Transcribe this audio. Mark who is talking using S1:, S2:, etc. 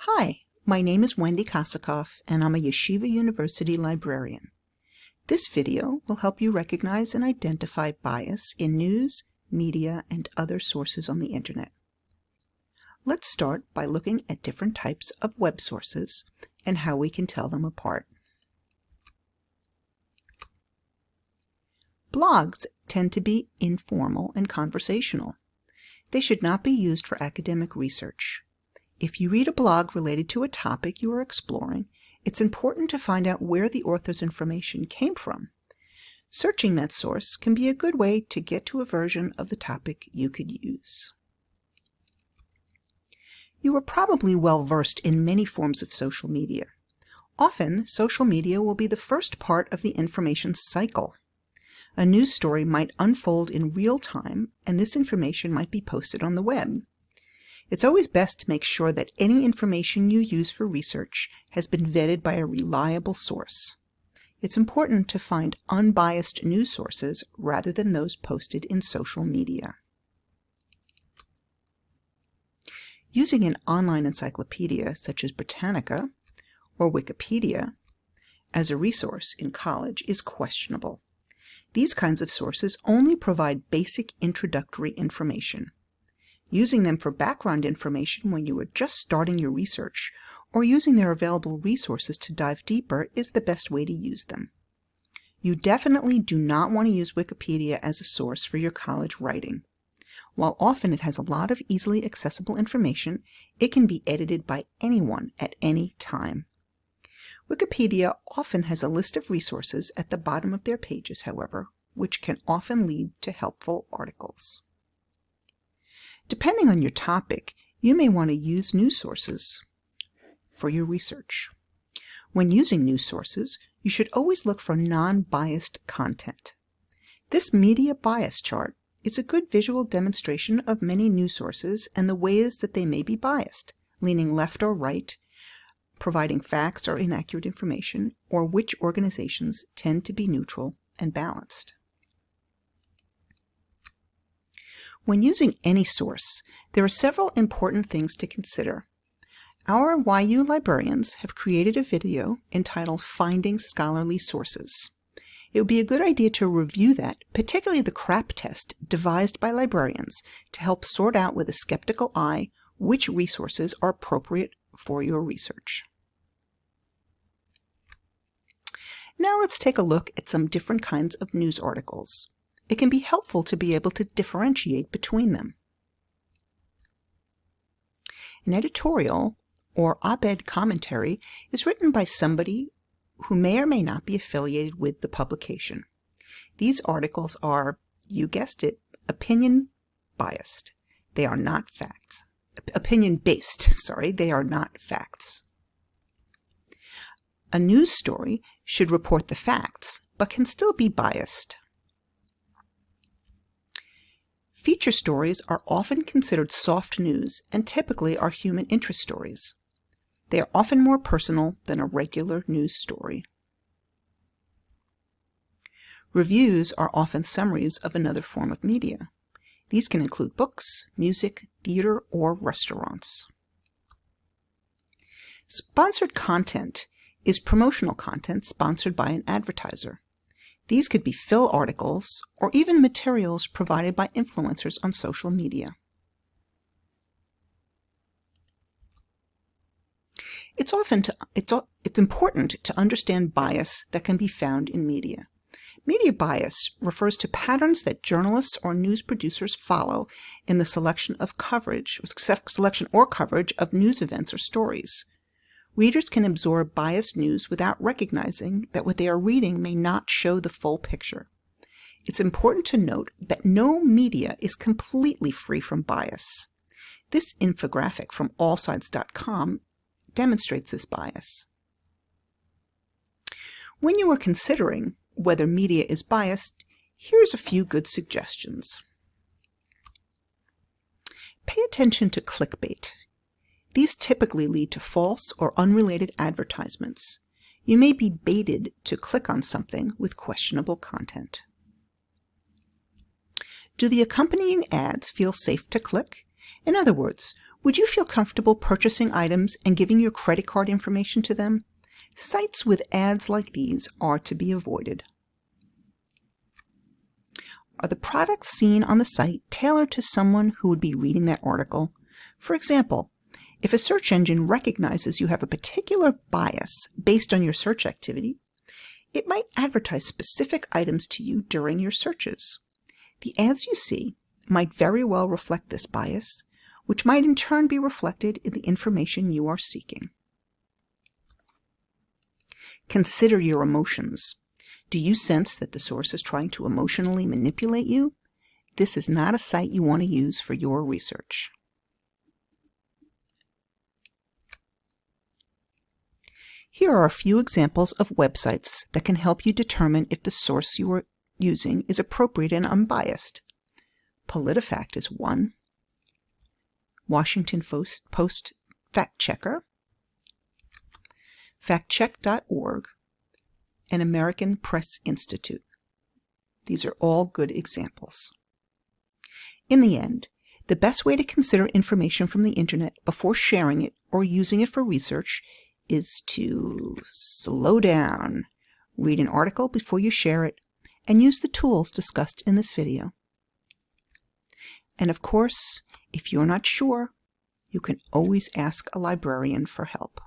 S1: Hi, my name is Wendy Kosakoff, and I'm a Yeshiva University librarian. This video will help you recognize and identify bias in news, media, and other sources on the internet. Let's start by looking at different types of web sources and how we can tell them apart. Blogs tend to be informal and conversational. They should not be used for academic research. If you read a blog related to a topic you are exploring, it's important to find out where the author's information came from. Searching that source can be a good way to get to a version of the topic you could use. You are probably well versed in many forms of social media. Often, social media will be the first part of the information cycle. A news story might unfold in real time, and this information might be posted on the web. It's always best to make sure that any information you use for research has been vetted by a reliable source. It's important to find unbiased news sources rather than those posted in social media. Using an online encyclopedia such as Britannica or Wikipedia as a resource in college is questionable. These kinds of sources only provide basic introductory information. Using them for background information when you are just starting your research, or using their available resources to dive deeper is the best way to use them. You definitely do not want to use Wikipedia as a source for your college writing. While often it has a lot of easily accessible information, it can be edited by anyone at any time. Wikipedia often has a list of resources at the bottom of their pages, however, which can often lead to helpful articles. Depending on your topic, you may want to use news sources for your research. When using news sources, you should always look for non-biased content. This media bias chart is a good visual demonstration of many news sources and the ways that they may be biased, leaning left or right, providing facts or inaccurate information, or which organizations tend to be neutral and balanced. When using any source, there are several important things to consider. Our YU librarians have created a video entitled Finding Scholarly Sources. It would be a good idea to review that, particularly the CRAP test devised by librarians to help sort out with a skeptical eye which resources are appropriate for your research. Now let's take a look at some different kinds of news articles. It can be helpful to be able to differentiate between them. An editorial or op-ed commentary is written by somebody who may or may not be affiliated with the publication. These articles are, you guessed it, opinion biased. They are not facts. Opinion-based, they are not facts. A news story should report the facts, but can still be biased. Feature stories are often considered soft news and typically are human interest stories. They are often more personal than a regular news story. Reviews are often summaries of another form of media. These can include books, music, theater, or restaurants. Sponsored content is promotional content sponsored by an advertiser. These could be fill articles or even materials provided by influencers on social media. It's important to understand bias that can be found in media. Media bias refers to patterns that journalists or news producers follow in the selection or coverage of news events or stories. Readers can absorb biased news without recognizing that what they are reading may not show the full picture. It's important to note that no media is completely free from bias. This infographic from allsides.com demonstrates this bias. When you are considering whether media is biased, here's a few good suggestions. Pay attention to clickbait. These typically lead to false or unrelated advertisements. You may be baited to click on something with questionable content. Do the accompanying ads feel safe to click? In other words, Would you feel comfortable purchasing items and giving your credit card information to them? Sites with ads like these are to be avoided. Are the products seen on the site tailored to someone who would be reading that article? For example, if a search engine recognizes you have a particular bias based on your search activity, it might advertise specific items to you during your searches. The ads you see might very well reflect this bias, which might in turn be reflected in the information you are seeking. Consider your emotions. Do you sense that the source is trying to emotionally manipulate you? This is not a site you want to use for your research. Here are a few examples of websites that can help you determine if the source you are using is appropriate and unbiased. PolitiFact is one. Washington Post Fact Checker, factcheck.org, and American Press Institute. These are all good examples. In the end, the best way to consider information from the internet before sharing it or using it for research is to slow down, read an article before you share it, and use the tools discussed in this video. And of course, if you're not sure, you can always ask a librarian for help.